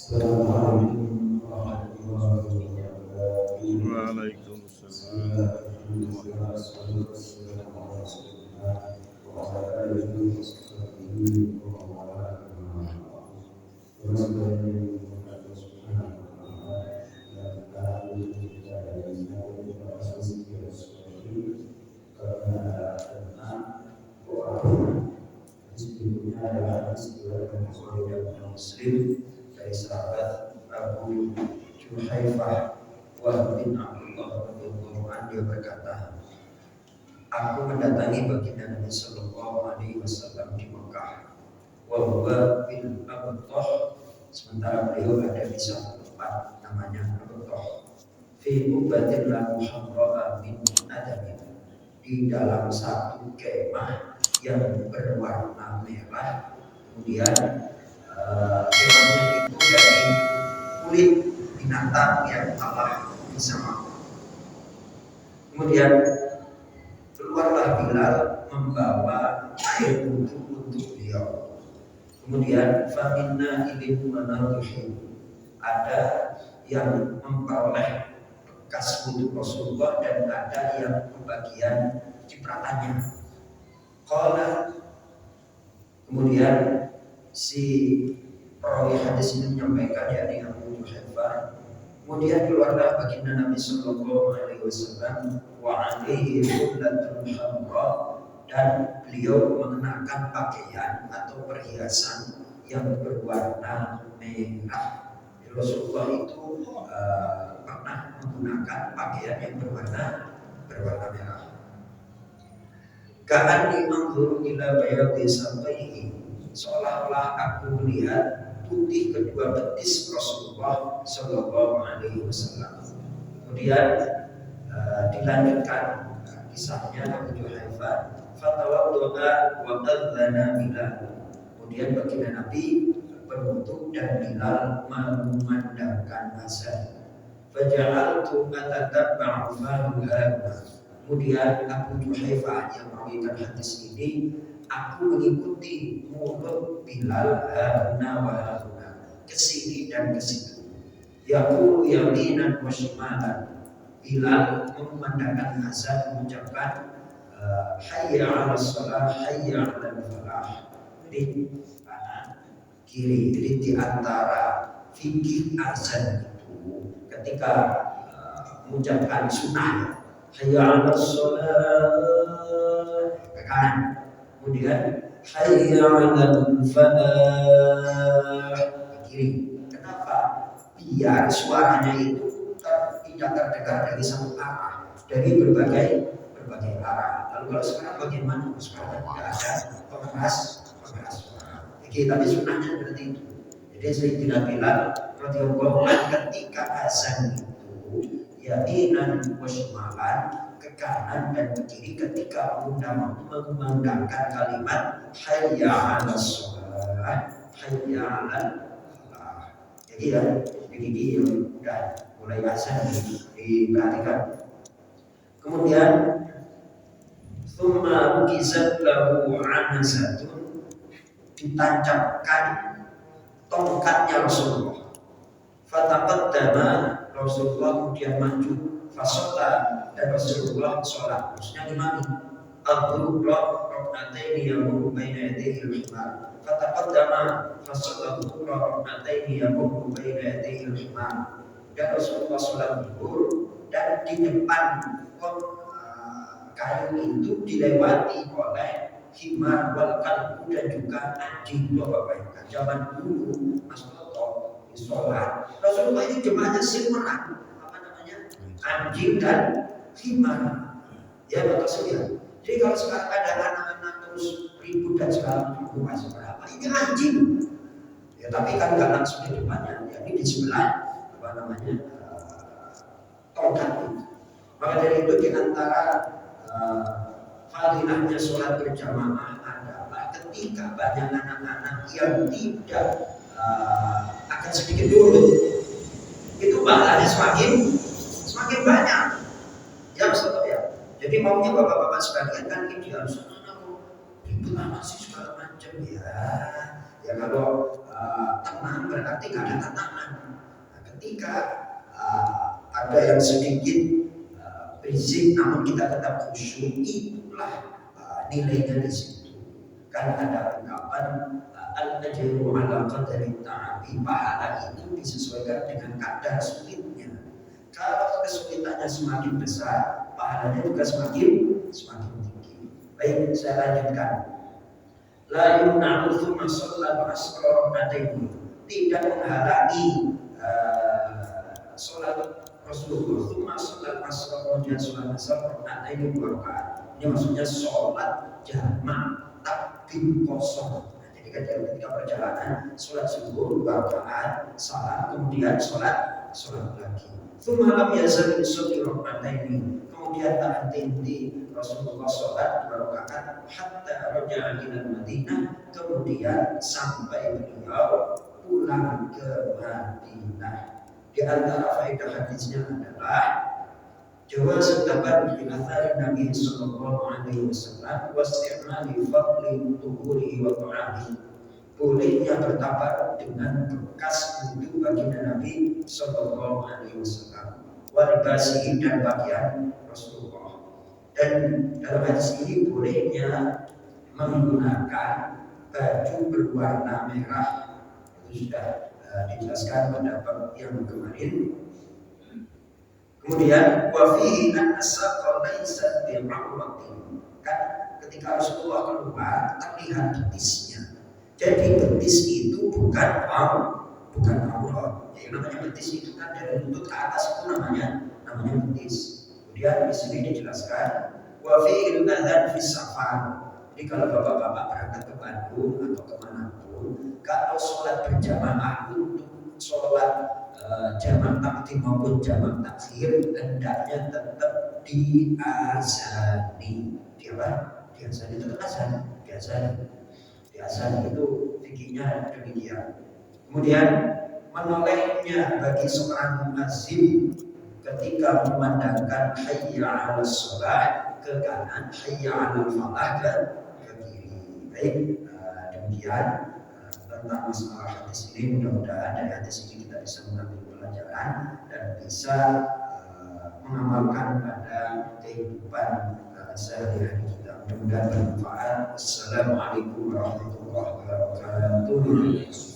Assalamualaikum warahmatullahi wabarakatuh. Waalaikumsalam. Bismillahirrahmanirrahim. Wassalatu wassalamu ala Rasulillah wa ala alihi wa sahbihi wa man wala. Subhanallahi wa subhanahu wa ta'ala kita dari nabi karena sebelumnya adalah istilah Muslim dari sahabat Abu Juhaifah Wahb bin Abdullah radhiyallahu anhu, dia berkata, aku mendatangi baginda Nabi sallallahu alaihi wasallam di Mekah, wa huwa bil Abtah, sementara beliau ada di satu tempat namanya Abtah, fi ubbatin lahu hamra min adamin, di dalam satu kemah yang berwarna merah. Kemudian kemahnya itu dari kulit binatang yang Allah bisa makan. Kemudian keluarlah Bilal membawa air wudhu untuk beliau. Kemudian faminna ilin manatuhin, ada yang memperoleh bekas wudhu Rasulullah dan ada yang pembagian cipratannya. Kemudian si perawi hadis ini menyampaikan, yakni Abu Juhaifah, kemudian keluarlah baginda Nabi sallallahu alaihi wasallam wa alaihi hullatun hamra, dan beliau mengenakan pakaian atau perhiasan yang berwarna merah. Rasulullah itu pernah menggunakan pakaian yang berwarna merah. Ka'anni anzuru ila bayadi saqaihi, seolah-olah aku melihat putih kedua betis Rasulullah sallallahu alaihi wasallam. Kemudian dilanjutkan kisahnya Abu Juhaifah, fatawaddoa wa adzana Bilal, kemudian baginda Nabi berwudu dan Bilal memandangkan azan. Faja'altu atatabba'u fahu hadha, kemudian Abu Juhaifah yang merawikan hadis ini, aku mengikuti mulut Bilal hana wa hana, ke sini dan ke situ. Yaqulu yaminan wa shimalan, Bilal memandangkan azan mengucapkan hayya 'alas shalah hayya 'alal falah, di kanan kiri. Jadi di antara fikih azan itu ketika mengucapkan sunnah hayya 'alas shalah ke kanan, kemudian hayya 'alal falah ke kiri. Kenapa? Biar suaranya itu tidak terdengar dari satu arah, dari berbagai arah. Lalu kalau sekarang bagaimana? Sekarang tidak ada pengeras suara. Oke, tapi sunnahnya seperti itu. Jadi Sayyidina Bilal radhiyallahu anhu ketika azan itu yaminan wa shimalan, ke kanan dan ke kiri, ketika mengundangkan kalimat hayya 'alas shalah hayya 'alal falah. Jadi ya, begini sudah mulai azan diperhatikan. Kemudian tsumma ukizat lahu 'anazatun, ditancapkan tongkatnya Rasulullah. Fataqaddama, Rasulullah kemudian maju, fasalla, dan Rasulullah sholat. Maksudnya gimana? Al-Qurra rak'ataini yamurru baina yadayhi al-himar. Fataqaddama fasalla al-Qurra rak'ataini yamurru baina yadayhi al-himar. Dan Rasulullah sholat zuhur, dan di depan kayu itu dilewati oleh himar wal kalbu, dan juga anjing. Bapak-bapak, zaman dulu Mas Toto di sholat Rasulullah ini jemaahnya simpanan anjing dan himar, ya betul saja. Jadi kalau sekarang ada anak-anak terus ribut dan segala macam, masih berapa ini anjing ya, tapi kan nggak langsung di depannya, ya ini di sebelah tongkat itu. Maka dari itu di antara fadilahnya sholat berjamaah adalah ketika banyak anak-anak yang tidak akan sedikit dulu, itu pahalanya semakin banyak. Ya Ustaz ya. Jadi maunya bapak-bapak sebagian kan ini harus ribut anak sih segala macam ya. Ya kalau tenang berarti nggak ada tantangan. Nah, ketika ada yang sedikit berisik namun kita tetap khusyuk, itulah nilainya di situ. Kan ada ungkapan al-ajru ala qadri ta'abi, pahala itu disesuaikan dengan kadar sulitnya. Kalau kesulitannya semakin besar, pahalanya juga semakin tinggi. Baik, saya lanjutkan. La yumna'u thumma shalla asra rak'ataini, tidak menghalangi sholat Rasulullah thumma shalla asra, kemudian sholat asar rak'ataini 2 rakaat. Ini maksudnya sholat jamak takbir kosong. Nah, jadi kan ketika perjalanan sholat subuh 2 rakaat, salat, kemudian sholat lagi. Thumma lam yazal yusalli rak'ataini, kemudian tak henti Rasulullah sholat 2 rakaat hatta raja'a ila Madinah, kemudian sampai beliau pulang ke Madinah. Di antara faedah hadisnya adalah jawaz tabarruk bi athari Nabi sallallahu alaihi wasallam wa isti'mali fadli tuhuri wa ta'ami. Bolehnya bertabaruk dengan bekas wudu baginda Nabi sallallahu alaihi wasallam, wa libasihi, dan pakaian Rasulullah. Dan dalam hadis ini bolehnya menggunakan baju berwarna merah, itu sudah dijelaskan pada bab yang kemarin. Kemudian wa fihi an as-saqa laysa bi'awratin, kan ketika Rasulullah keluar terlihat betisnya. Jadi betis itu bukan aurat. Yang namanya betis itu kan dari lutut ke atas, itu namanya betis. Kemudian di sini dijelaskan wa fi'il adzan fi safar. Jadi kalau bapak-bapak berangkat ke Bandung atau kemanapun, kalau sholat berjamaah untuk sholat jamak takdim maupun jamak takhir, hendaknya tetap diazani. Diazani tetap azan, diazani itu fikihnya demikian. Kemudian menolehnya bagi seorang muazzin ketika memandangkan hayya 'alas shalah ke kanan, hayya 'alal falah ke kiri. Baik, demikian tentang masalah hadis ini. Mudah-mudahan dari hadis ini kita bisa mengambil pelajaran dan bisa mengamalkan pada kehidupan sehari-hari kita. Mudah-mudahan bermanfaat. Assalamualaikum warahmatullahi wabarakatuh.